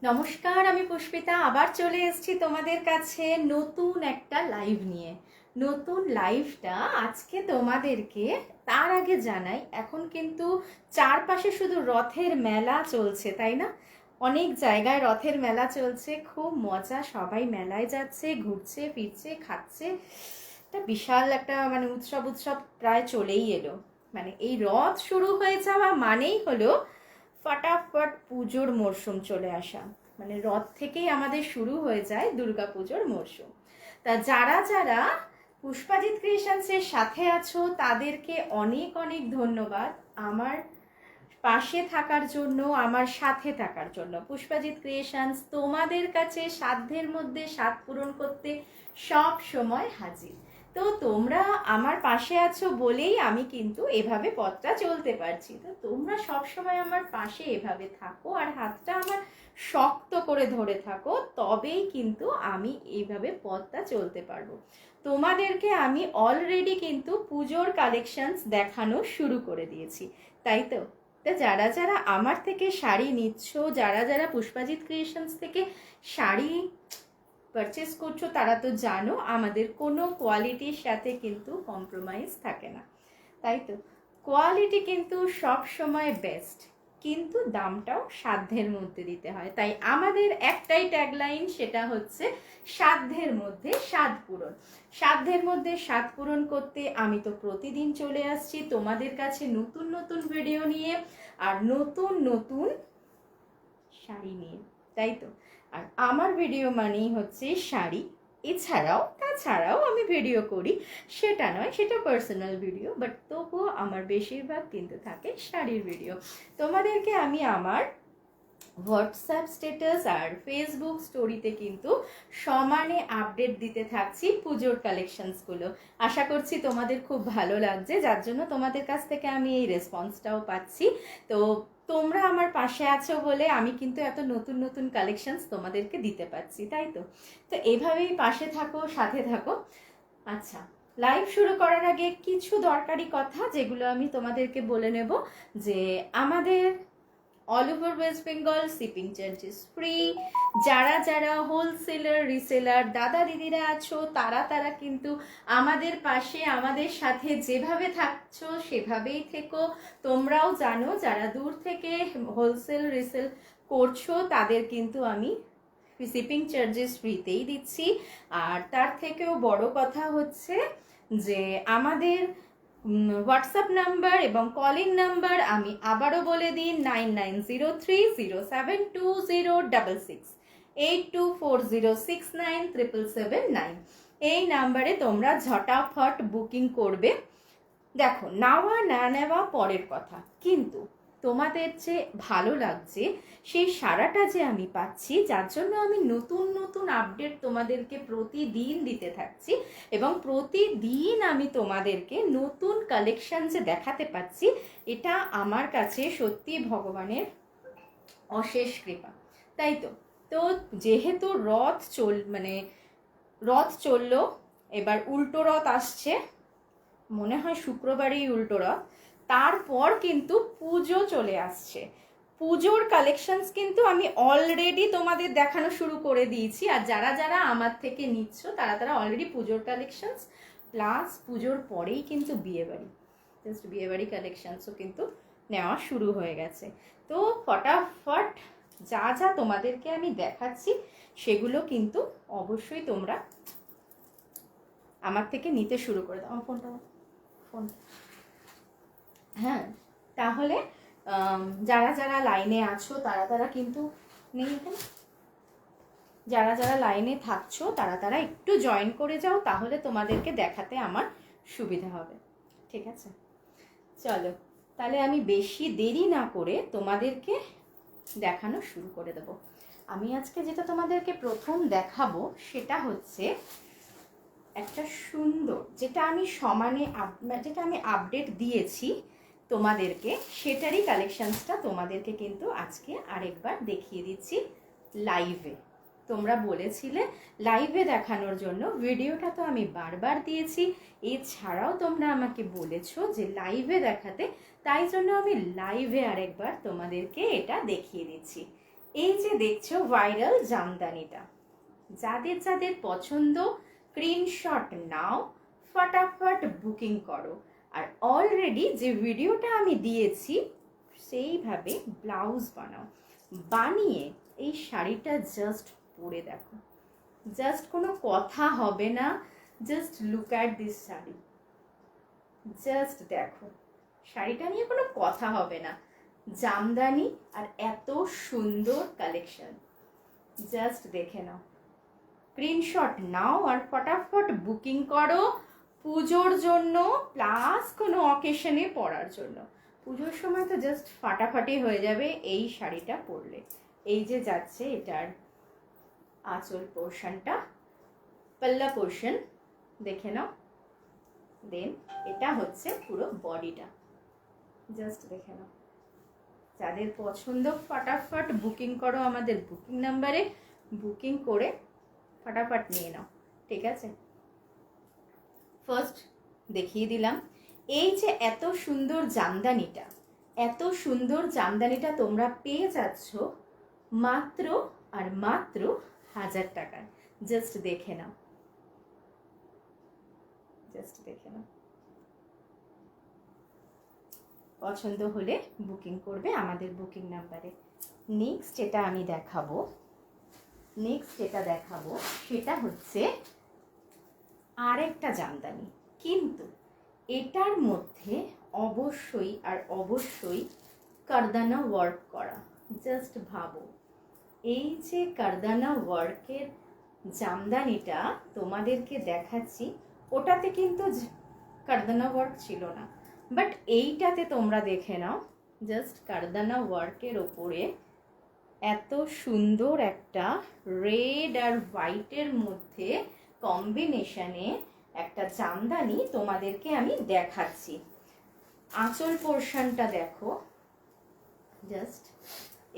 নমস্কার, আমি পুষ্পিতা আবার চলে এসেছি তোমাদের কাছে নতুন একটা লাইভ নিয়ে। নতুন লাইভটা আজকে তোমাদেরকে তার আগে জানাই, এখন কিন্তু চারপাশে শুধু রথের মেলা চলছে, তাই না? অনেক জায়গায় রথের মেলা চলছে, খুব মজা, সবাই মেলায় যাচ্ছে, ঘুরছে ফিরছে খাচ্ছে। একটা বিশাল একটা উৎসব উৎসব প্রায় চলেই এলো। এই রথ শুরু হয়ে যাওয়া মানেই হলো ফটাফট পুজোর মরশুম চলে আসা। রথ থেকেই আমাদের শুরু হয়ে যায় দুর্গা পুজোর মরশুম। তা যারা যারা পুষ্পাজিৎ ক্রিয়েশনসের সাথে আছো তাদেরকে অনেক অনেক ধন্যবাদ আমার পাশে থাকার জন্য, আমার সাথে থাকার জন্য। পুষ্পাজিৎ ক্রিয়েশনস তোমাদের কাছে সাধ্যের মধ্যে সাধ পূরণ করতে সব সময় হাজির। তো তোমরা আমার পাশে আছো বলেই আমি কিন্তু এভাবে পথটা চলতে পারছি। তো তোমরা সব সময় আমার পাশে এভাবে থাকো আর হাতটা আমার শক্ত করে ধরে থাকো, তবেই কিন্তু আমি এইভাবে পথটা চলতে পারবো। তোমাদেরকে আমি অলরেডি কিন্তু পুজোর কালেকশনস দেখানো শুরু করে দিয়েছি, তাই তো? তা যারা যারা আমার থেকে শাড়ি নিচ্ছ, যারা যারা পুষ্পাজিৎ ক্রিয়েশনস থেকে শাড়ি পারচেস করছো, তারা তো জানো আমাদের কোনো কোয়ালিটির সাথে কিন্তু কম্প্রোমাইজ থাকে না, তাই তো? কোয়ালিটি কিন্তু সব সময় বেস্ট, কিন্তু দামটাও সাধ্যের মধ্যে দিতে হয়। তাই আমাদের একটাই ট্যাগলাইন, সেটা হচ্ছে সাধ্যের মধ্যে স্বাদ পূরণ। সাধ্যের মধ্যে স্বাদ পূরণ করতে আমি তো প্রতিদিন চলে আসছি তোমাদের কাছে নতুন নতুন ভিডিও নিয়ে আর নতুন নতুন শাড়ি নিয়ে, তাই তো? আর আমার ভিডিও মানেই হচ্ছে শাড়ি। তাছাড়াও আমি ভিডিও করি, সেটা নয়, সেটা পার্সোনাল ভিডিও, বাট তবুও আমার বেশিরভাগ কিন্তু থাকে শাড়ির ভিডিও। তোমাদেরকে আমি আমার হোয়াটসঅ্যাপ স্ট্যাটাস আর ফেসবুক স্টোরিতে কিন্তু সমানে আপডেট দিতে থাকছি পুজোর কালেকশনসগুলো। আশা করছি তোমাদের খুব ভালো লাগছে, যার জন্য তোমাদের কাছ থেকে আমি এই রেসপন্সটাও পাচ্ছি। তো তোমরা আমার পাশে আছো বলে আমি কিন্তু এত নতুন নতুন কালেকশনস তোমাদেরকে দিতে পারছি, তাই তো? তো এভাবেই পাশে থাকো, সাথে থাকো। আচ্ছা, লাইভ শুরু করার আগে কিছু দরকারি কথা যেগুলো আমি তোমাদেরকে বলে নেব, যে আমাদের all over West Bengal shipping charges free. যারা যারা হোলসেলার রিসেলার দাদা দিদিরা আছো, তারা কিন্তু আমাদের পাশে আমাদের সাথে যেভাবে থাকছো সেভাবেই থেকো। তোমরাও জানো যারা দূর থেকে হোলসেল রিসেল করছো তাদের কিন্তু আমি শিপিং চার্জেস ফ্রিতেই দিচ্ছি। আর তার থেকেও বড় কথা হচ্ছে যে আমাদের হোয়াটসঅ্যাপ নাম্বার এবং কলিং নাম্বার আমি আবারও বলে দিই, 9903072066, 8240697779। এই নাম্বারে তোমরা ঝটাফট বুকিং করবে। দেখো, নেওয়া না নেওয়া পরের কথা, কিন্তু তোমাদের যে ভালো লাগছে সেই সারাটা যে আমি পাচ্ছি, যার জন্য আমি নতুন নতুন আপডেট তোমাদেরকে প্রতিদিন দিতে থাকছি এবং প্রতিদিন আমি তোমাদেরকে নতুন কালেকশন যে দেখাতে পাচ্ছি, এটা আমার কাছে সত্যি ভগবানের অশেষ কৃপা, তাই তো? তো যেহেতু রথ চললো, এবার উল্টো রথ আসছে, মনে হয় শুক্রবারেই উল্টো রথ, তারপর কিন্তু পুজো চলে আসছে। পুজোর কালেকশনস কিন্তু আমি অলরেডি তোমাদের দেখানো শুরু করে দিয়েছি। আর যারা যারা আমার থেকে নিচ্ছ তারা অলরেডি পুজোর কালেকশনস প্লাস পুজোর পরেই কিন্তু বিয়েবাড়ি কালেকশনসও কিন্তু নেওয়া শুরু হয়ে গেছে। তো ফটাফট যা যা তোমাদেরকে আমি দেখাচ্ছি সেগুলো কিন্তু অবশ্যই তোমরা আমার থেকে নিতে শুরু করে দাও। আমার ফোন, হ্যাঁ, তাহলে যারা যারা লাইনে আছো তারা কিন্তু নেই এখানে, যারা যারা লাইনে থাকছো তারা একটু জয়েন করে যাও, তাহলে তোমাদেরকে দেখাতে আমার সুবিধা হবে, ঠিক আছে? চলো, তাহলে আমি বেশি দেরি না করে তোমাদেরকে দেখানো শুরু করে দেব। আমি আজকে যেটা তোমাদেরকে প্রথম দেখাবো সেটা হচ্ছে একটা সুন্দর, যেটা আমি আপডেট দিয়েছি তোমাদেরকে, সেটারই কালেকশনসটা তোমাদেরকে কিন্তু আজকে আরেকবার দেখিয়ে দিচ্ছি লাইভে। তোমরা বলেছিলে লাইভে দেখানোর জন্য, ভিডিওটা তো আমি বারবার দিয়েছি, এছাড়াও তোমরা আমাকে বলেছো যে লাইভে দেখাতে, তাই জন্য আমি লাইভে আরেকবার তোমাদেরকে এটা দেখিয়ে দিচ্ছি। এই যে দেখছো ভাইরাল জামদানিটা, যাদের যাদের পছন্দ স্ক্রিনশট নাও, ফটাফট বুকিং করো। আর অলরেডি যে ভিডিওটা আমি দিয়েছি সেইভাবে ব্লাউজ বানাও, বানিয়ে এই শাড়িটা জাস্ট পরে দেখো, জাস্ট কোনো কথা হবে না, just look at this sari, just দেখো, শাড়িটা নিয়ে কোনো কথা হবে না। জামদানি আর এত সুন্দর কালেকশন, জাস্ট দেখে নাও, স্ক্রিনশট নাও আর ফটাফট বুকিং করো পুজোর জন্য, প্লাস কোনো অকেশনে পরার জন্য। পুজোর সময় তো জাস্ট ফাটাফাটি হয়ে যাবে এই শাড়িটা পরলে। এই যে যাচ্ছে এটার আঁচল পোর্শনটা, পাল্লা পোর্শন দেখে নাও, দেন এটা হচ্ছে পুরো বডিটা, জাস্ট দেখে নাও। যাদের পছন্দ ফটাফট বুকিং করো আমাদের বুকিং নাম্বারে, বুকিং করে ফটাফট নিয়ে নাও, ঠিক আছে। ফার্স্ট দেখিয়ে দিলাম এই যে এত সুন্দর জামদানিটা, এত সুন্দর জামদানিটা তোমরা পেয়ে যাচ্ছ মাত্র আর মাত্র 1000 টাকায়। জাস্ট দেখে নাও, জাস্ট দেখে নাও। পছন্দ হলে বুকিং করবে আমাদের বুকিং নাম্বারে। নেক্সট যেটা আমি দেখাবো, সেটা হচ্ছে আরেকটা জামদানি, কিন্তু এটার মধ্যে অবশ্যই আর অবশ্যই কারদানা ওয়ার্ক করা। জাস্ট ভাবো, এই যে কারদানা ওয়ার্কের জামদানিটা তোমাদেরকে দেখাচ্ছি, ওটাতে কিন্তু কারদানা ওয়ার্ক ছিল না, বাট এইটাতে তোমরা দেখে নাও, জাস্ট কারদানা ওয়ার্কের ওপরে এত সুন্দর একটা রেড আর হোয়াইটের মধ্যে কম্বিনেশনে একটা জামদানি তোমাদেরকে আমি দেখাচ্ছি। আঁচল পোর্শনটা দেখো, জাস্ট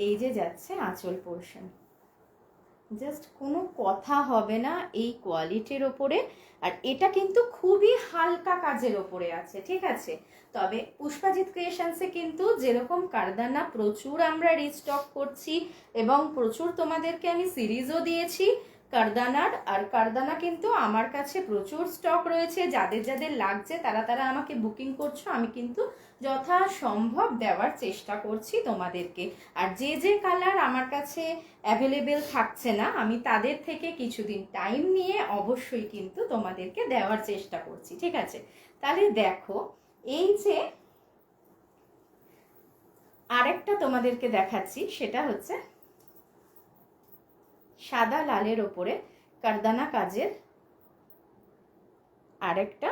এই যে যাচ্ছে আঁচল পোর্শন, জাস্ট কোনো কথা হবে না এই কোয়ালিটির ওপরে। আর এটা কিন্তু খুবই হালকা কাজের ওপরে আছে, ঠিক আছে। তবে পুষ্পাজিৎ ক্রিয়েশনসে কিন্তু যেরকম কারদানা প্রচুর আমরা রিস্টক করছি এবং প্রচুর তোমাদেরকে আমি সিরিজও দিয়েছি কারদানার, আর কারদানা কিন্তু আমার কাছে প্রচুর স্টক রয়েছে। যাদের যাদের লাগছে তারা তারা আমাকে বুকিং করছো, আমি কিন্তু যথাসম্ভব দেওয়ার চেষ্টা করছি তোমাদেরকে। আর যে যে কালার আমার কাছে অ্যাভেলেবেল থাকছে না, আমি তাদের থেকে কিছুদিন টাইম নিয়ে অবশ্যই কিন্তু তোমাদেরকে দেওয়ার চেষ্টা করছি, ঠিক আছে। তাহলে দেখো, এই যে আরেকটা তোমাদেরকে দেখাচ্ছি, সেটা হচ্ছে সাদা লালের ওপরে কারদানা কাজের আরেকটা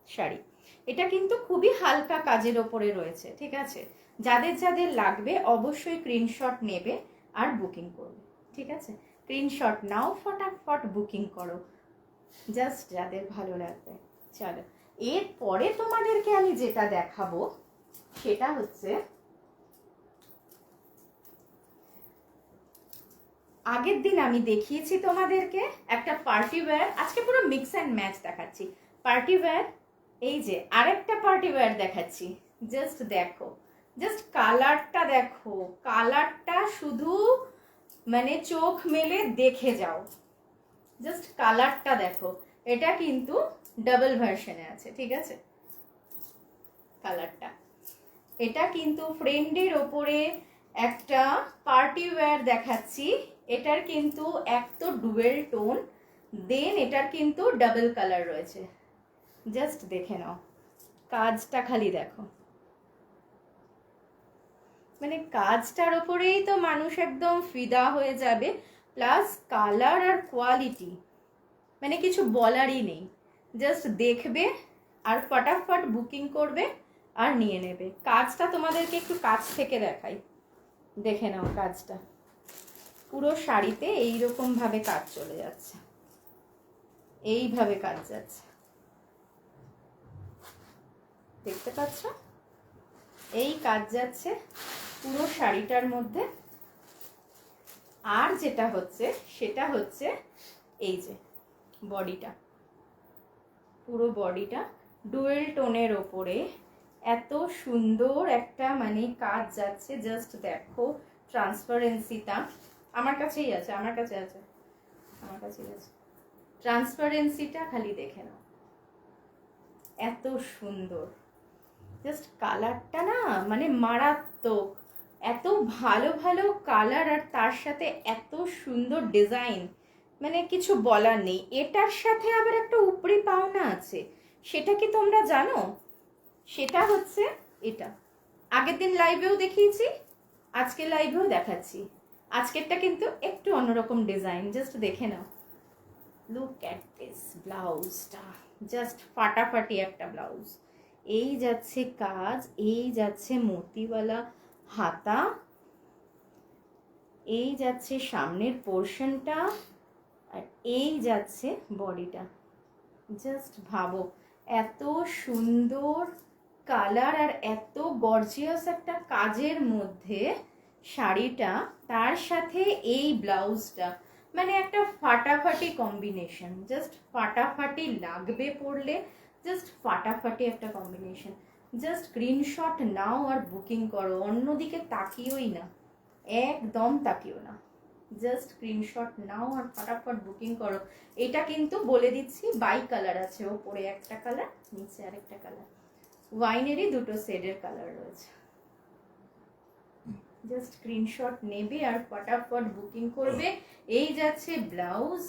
শাড়ি। এটা কিন্তু খুবই হালকা কাজের ওপরে রয়েছে, ঠিক আছে। যাদের যাদের লাগবে অবশ্যই স্ক্রিনশট নেবে আর বুকিং করবে, ঠিক আছে। স্ক্রিনশট নাও, ফটাফট বুকিং করো, জাস্ট যাদের ভালো লাগবে। চলো, এরপরে তোমাদেরকে আমি যেটা দেখাবো সেটা হচ্ছে, আগের দিন আমি দেখিয়েছি তোমাদেরকে একটা পার্টি ওয়্যার, আজকে পুরো মিক্স অ্যান্ড ম্যাচ দেখাচ্ছি। পার্টি ওয়্যার, এই যে আরেকটা পার্টি ওয়্যার দেখাচ্ছি, জাস্ট দেখো, জাস্ট কালারটা দেখো, কালারটা শুধু মানে চোখ মেলে দেখে যাও, জাস্ট কালারটা দেখো। এটা কিন্তু ডাবল ভার্সনে আছে, ঠিক আছে। কালারটা, এটা কিন্তু ফ্রেন্ডের ওপরে একটা পার্টি ওয়্যার দেখাচ্ছি। এটার কিন্তু এক তো ডুয়েল টোন, দেন এটার কিন্তু ডাবল কালার রয়েছে। জাস্ট দেখে নাও, কাজটা খালি দেখো, মানে কাজটার ওপরেই তো মানুষ একদম ফিদা হয়ে যাবে। প্লাস কালার আর কোয়ালিটি, মানে কিছু বলারই নেই। জাস্ট দেখবে আর ফটাফট বুকিং করবে আর নিয়ে নেবে। কাজটা তোমাদেরকে একটু কাছ থেকে দেখাই, দেখে নাও কাজটা। পুরো শাড়িতে এইরকম ভাবে কাজ চলে যাচ্ছে, এইভাবে কাজ যাচ্ছে, দেখতে পাচ্ছ? এই কাজ যাচ্ছে পুরো শাড়িটার মধ্যে। আর যেটা হচ্ছে সেটা হচ্ছে এই যে বডিটা, পুরো বডিটা ডুয়েল টোনের ওপরে এত সুন্দর একটা মানে কাজ যাচ্ছে। জাস্ট দেখো, ট্রান্সপারেন্সিটা আমার কাছেই আছে, ট্রান্সপারেন্সিটা খালি দেখে নাও, এত সুন্দর। জাস্ট কালারটা না মানে মারাত্মক, এত ভালো ভালো কালার আর তার সাথে এত সুন্দর ডিজাইন, মানে কিছু বলার নেই। এটার সাথে আবার একটা উপরি পাওনা আছে, সেটা কি তোমরা জানো? সেটা হচ্ছে এটা, আগের দিন লাইভেও দেখিয়েছি, আজকে লাইভেও দেখাচ্ছি। আজকেরটা কিন্তু একটু অন্যরকম ডিজাইন, জাস্ট দেখে নাও। লুক অ্যাট দিস ব্লাউজটা, জাস্ট ফাটাফাটি একটা ব্লাউজ। এই যাচ্ছে কাজ, এই যাচ্ছে মতিওয়ালা হাতা, এই যাচ্ছে সামনের পোর্শনটা, আর এই যাচ্ছে বডিটা। জাস্ট ভাবো এত সুন্দর কালার আর এত গর্জিয়াস একটা কাজের মধ্যে শাড়িটা, তার সাথে এই ব্লাউজটা, মানে একটা ফাটাফাটি কম্বিনেশন, জাস্ট ফাটাফাটি লাগবে পরলে, জাস্ট ফাটাফাটি একটা কম্বিনেশন। জাস্ট স্ক্রিনশট নাও আর বুকিং করো, অন্যদিকে তাকিওই না, একদম তাকিও না, জাস্ট স্ক্রিনশট নাও আর ফটাফট বুকিং করো। এটা কিন্তু বলে দিচ্ছি বাই কালার আছে, ওপরে একটা কালার, নিচে আরেকটা কালার, ওয়াইনেরই দুটো শেডের কালার রয়েছে। জাস্ট স্ক্রিনশট নেবে আর ফটাফট বুকিং করবে। এই যাচ্ছে ব্লাউজ,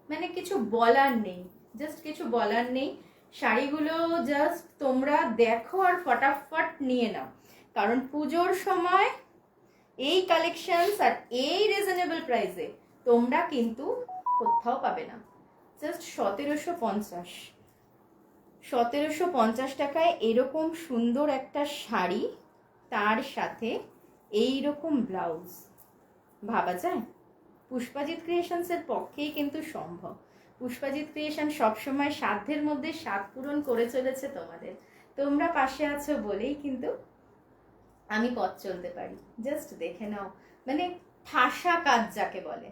মানে কিছু বলার নেই, জাস্ট কিছু বলার নেই। শাড়িগুলো জাস্ট তোমরা দেখো আর ফটাফট নিয়ে নাও, কারণ পুজোর সময় এই কালেকশনস আর এই রিজনেবল প্রাইসে তোমরা কিন্তু কোথাও পাবে না। জাস্ট 1750 টাকায় এরকম সুন্দর একটা শাড়ি, তার সাথে এই রকম ব্লাউজ, ভাবা যায়? পুষ্পাজিৎ ক্রিয়েশনসের পক্ষেই কিন্তু সম্ভব। পুষ্পাজিৎ ক্রিয়েশন সবসময় সাধ্যের মধ্যে স্বাদ পূরণ করে চলেছে তোমাদের, তোমরা পাশে আছো বলেই কিন্তু আমি পথ চলতে পারি। জাস্ট দেখে নাও, মানে ঠাসা কাজ যাকে বলে,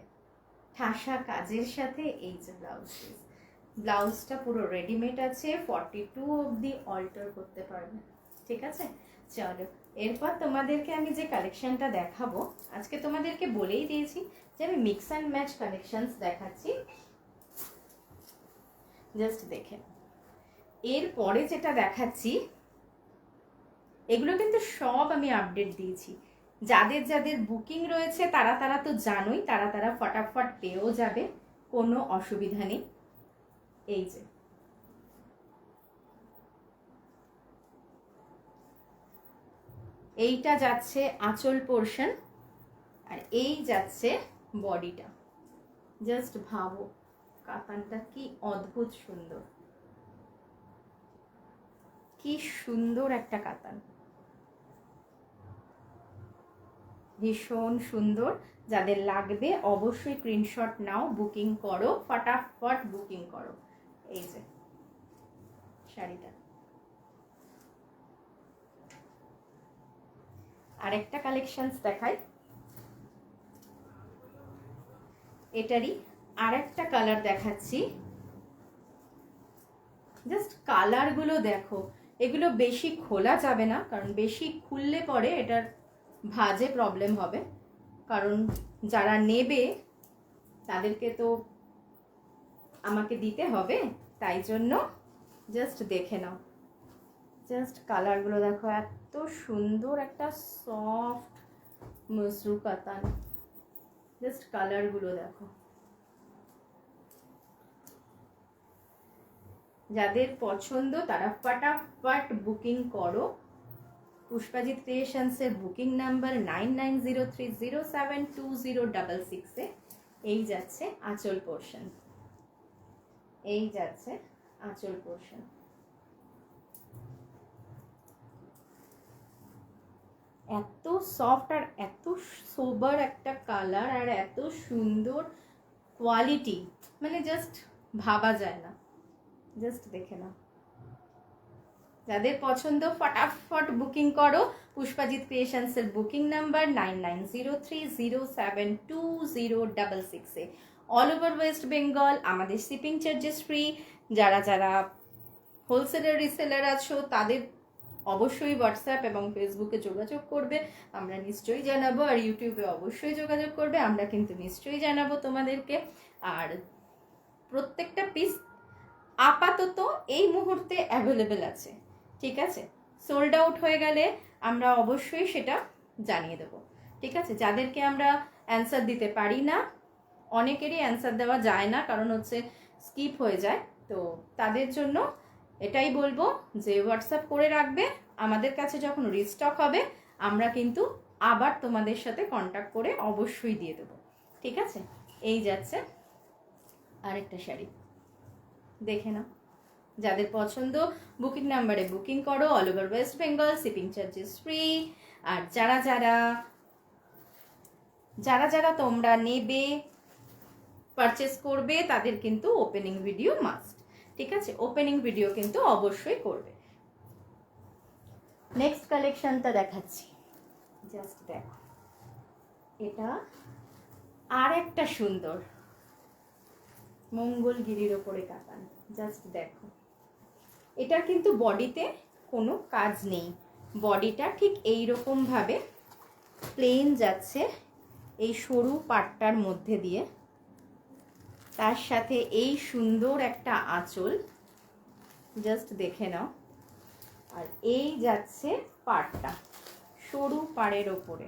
ঠাসা কাজের সাথে এই যে ব্লাউজ পিস, ব্লাউজটা পুরো রেডিমেড আছে, 42 অবধি অল্টার করতে পারবে। ঠিক আছে, চলো এরপর তোমাদেরকে আমি যে কালেকশনটা দেখাবো, আজকে তোমাদেরকে বলেই দিয়েছি যে আমি মিক্স অ্যান্ড ম্যাচ কালেকশনস দেখাচ্ছি, জাস্ট দেখে। এরপরে যেটা দেখাচ্ছি এগুলো কিন্তু সব আমি আপডেট দিয়েছি, যাদের যাদের বুকিং রয়েছে তারা তারা তো জানোই, তারা তারা ফটাফট পেয়েও যাবে, কোনো অসুবিধা নেই। এই যে এইটা যাচ্ছে আঁচল পোর্শন, আর এই যাচ্ছে বডিটা। জাস্ট ভাবো কাতানটা কি অদ্ভুত সুন্দর, কি সুন্দর একটা কাতান, ভীষণ সুন্দর। যাদের লাগবে অবশ্যই স্ক্রিনশট নাও, বুকিং করো, ফটাফট বুকিং করো। এই যে শাড়িটা, আরেকটা কালেকশনস দেখাই, এটারই আরেকটা কালার দেখাচ্ছি। জাস্ট কালারগুলো দেখো, এগুলো বেশি খোলা যাবে না, কারণ বেশি খুললে পরে এটার ভাঁজে প্রবলেম হবে, কারণ যারা নেবে তাদেরকে তো আমাকে দিতে হবে, তাই জন্য জাস্ট দেখে নাও। জাস্ট কালারগুলো দেখো, এত সুন্দর একটা সফট মসরু কাতান, জাস্ট কালারগুলো দেখো। যাদের পছন্দ তারা ফটাফট বুকিং করো। পুষ্পাজিৎ ক্রিয়েশনসের বুকিং নাম্বার 9903072066 এই যাচ্ছে আঁচল পোর্শন, এই যাচ্ছে আঁচল পোর্শন। এত সফট আর এত সোবার একটা কালার আর এত সুন্দর কোয়ালিটি, মানে জাস্ট ভাবা যায় না, জাস্ট দেখে নাও। যাদের পছন্দ ফটাফট বুকিং করো। পুষ্পাজিৎ ক্রিয়েশনসের booking number 9903072066 all over West Bengal. আমাদের শিপিং চার্জেস ফ্রি। যারা যারা হোলসেলার রিসেলার আছো তাদের অবশ্যই হোয়াটসঅ্যাপ এবং ফেসবুকে যোগাযোগ করবে, আমরা নিশ্চয়ই জানাবো। আর ইউটিউবে অবশ্যই যোগাযোগ করবে, আমরা কিন্তু নিশ্চয়ই জানাবো তোমাদেরকে। আর প্রত্যেকটা পিস আপাতত এই মুহূর্তে অ্যাভেলেবেল আছে, ঠিক আছে? সোল্ড আউট হয়ে গেলে আমরা অবশ্যই সেটা জানিয়ে দেবো, ঠিক আছে? যাদেরকে আমরা অ্যান্সার দিতে পারি না, অনেকেরই অ্যান্সার দেওয়া যায় না, কারণ হচ্ছে স্কিপ হয়ে যায়, তো তাদের জন্য এটাই বলবো যে হোয়াটসঅ্যাপ করে রাখবে। আমাদের কাছে যখন রিস্টক হবে আমরা কিন্তু আবার তোমাদের সাথে কন্ট্যাক্ট করে অবশ্যই দিয়ে দেবো, ঠিক আছে? এই যাচ্ছে আরেকটা শাড়ি, দেখে নাও। যাদের পছন্দ বুকিং নাম্বারে বুকিং করো, all over West Bengal, shipping charges free. আর যারা যারা তোমরা নেবে, পারচেস করবে, তাদের কিন্তু ওপেনিং ভিডিও মাস্ট, ঠিক আছে? ওপেনিং ভিডিও কিন্তু অবশ্যই করবে। নেক্সট কালেকশনটা দেখাচ্ছি, জাস্ট দেখো, এটা আর একটা সুন্দর মঙ্গলগিরির ওপরে কাতান, জাস্ট দেখো। এটা কিন্তু বডিতে কোনো কাজ নেই, বডিটা ঠিক এইরকম ভাবে প্লেন যাচ্ছে এই সরু পাটটার মধ্যে দিয়ে, তার সাথে এই সুন্দর একটা আঁচল, জাস্ট দেখে নাও। আর এই যাচ্ছে পাড়টা সরু পাড়ের ওপরে,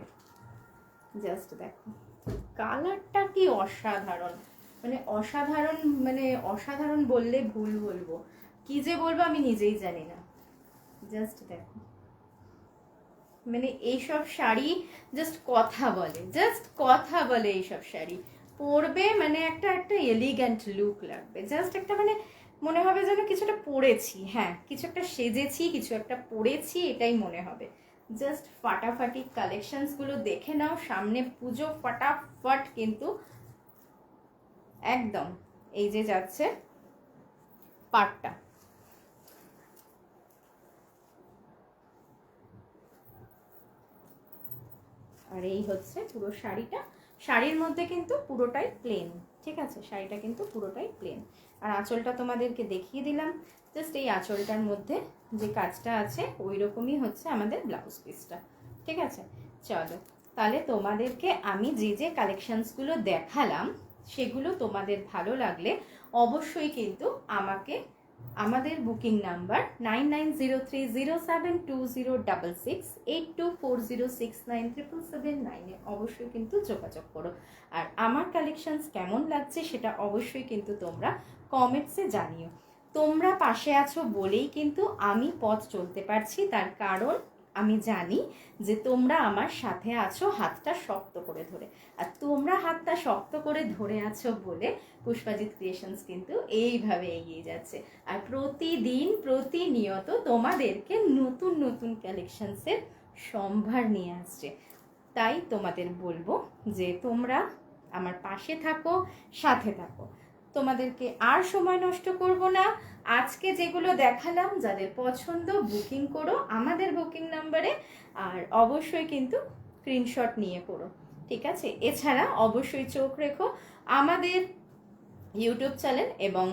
জাস্ট দেখো কালারটা কি অসাধারণ, মানে অসাধারণ, মানে অসাধারণ বললে ভুল বলবো, কি যে বলবো আমি নিজেই জানি না। জাস্ট দেখো, মানে এইসব শাড়ি জাস্ট কথা বলে এইসব শাড়ি পরবে, মানে একটা এলিগ্যান্ট লুক লাগবে, জাস্ট একটা মানে মনে হবে যেন কিছুটা পরেছি, হ্যাঁ কিছু একটা সেজেছি, কিছু একটা পরেছি, এটাই মনে হবে। জাস্ট ফাটাফাটি কালেকশনসগুলো দেখে নাও, সামনে পুজো, ফাটাফাট কিন্তু একদম। এই যে যাচ্ছে পাটটা, আর এই হচ্ছে পুরো শাড়িটা। শাড়ির মধ্যে কিন্তু পুরোটাই প্লেন, ঠিক আছে? শাড়িটা কিন্তু পুরোটাই প্লেন। আর আঁচলটা তোমাদেরকে দেখিয়ে দিলাম, জাস্ট এই আঁচলটার মধ্যে যে কাজটা আছে ওই রকমই হচ্ছে আমাদের ব্লাউজ পিসটা, ঠিক আছে? চলো তাহলে তোমাদেরকে আমি যে কালেকশনসগুলো দেখালাম সেগুলো তোমাদের ভালো লাগলে অবশ্যই কিন্তু আমাকে আমাদের বুকিং নাম্বার 9903072066 8240697779 অবশ্যই কিন্তু যোগাযোগ করো। আর আমার কালেকশনস কেমন লাগছে সেটা অবশ্যই কিন্তু তোমরা কমেন্টসে জানিও। তোমরা পাশে আছো বলেই কিন্তু আমি পথ চলতে পারছি, তার কারণ আমি জানি যে তোমরা আমার সাথে আছো হাতটা শক্ত করে ধরে, আর তোমরা হাতটা শক্ত করে ধরে আছো বলে পুষ্পাজিৎ ক্রিয়েশনস কিন্তু এইভাবে এগিয়ে যাচ্ছে, আর প্রতিনিয়ত তোমাদেরকে নতুন নতুন কালেকশনসের সম্ভার নিয়ে আসছে। তাই তোমাদের বলবো যে তোমরা আমার পাশে থাকো, সাথে থাকো। তোমাদেরকে আর সময় নষ্ট করব না, আজকে যেগুলো দেখালাম যাদের পছন্দ বুকিং করো আমাদের বুকিং নাম্বারে, আর অবশ্যই কিন্তু স্ক্রিনশট নিয়ে করো, ঠিক আছে? এছাড়া অবশ্যই চোখ রেখো আমাদের ইউটিউব চ্যানেল, এবং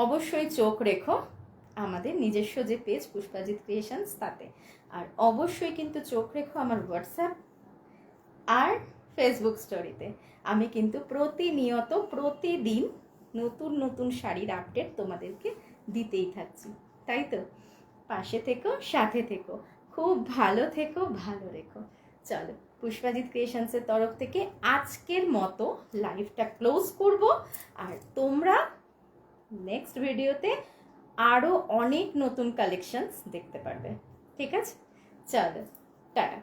অবশ্যই চোখ রেখো আমাদের নিজস্ব যে পেজ পুষ্পাজিৎ ক্রিয়েশনস তাতে, আর অবশ্যই কিন্তু চোখ রেখো আমার হোয়াটসঅ্যাপ আর ফেসবুক স্টোরিতে। আমি কিন্তু প্রতিনিয়ত প্রতিদিন নতুন নতুন শাড়ির আপডেট তোমাদেরকে দিতেই থাকছি, তাই তো? পাশে থেকো, সাথে থেকো, খুব ভালো থেকো, ভালো রেখো। চলো পুষ্পাজিৎ ক্রিয়েশনসের তরফ থেকে আজকের মতো লাইভটা ক্লোজ করব, আর তোমরা নেক্সট ভিডিওতে আরও অনেক নতুন কালেকশনস দেখতে পারবে, ঠিক আছে? চলো টাটা।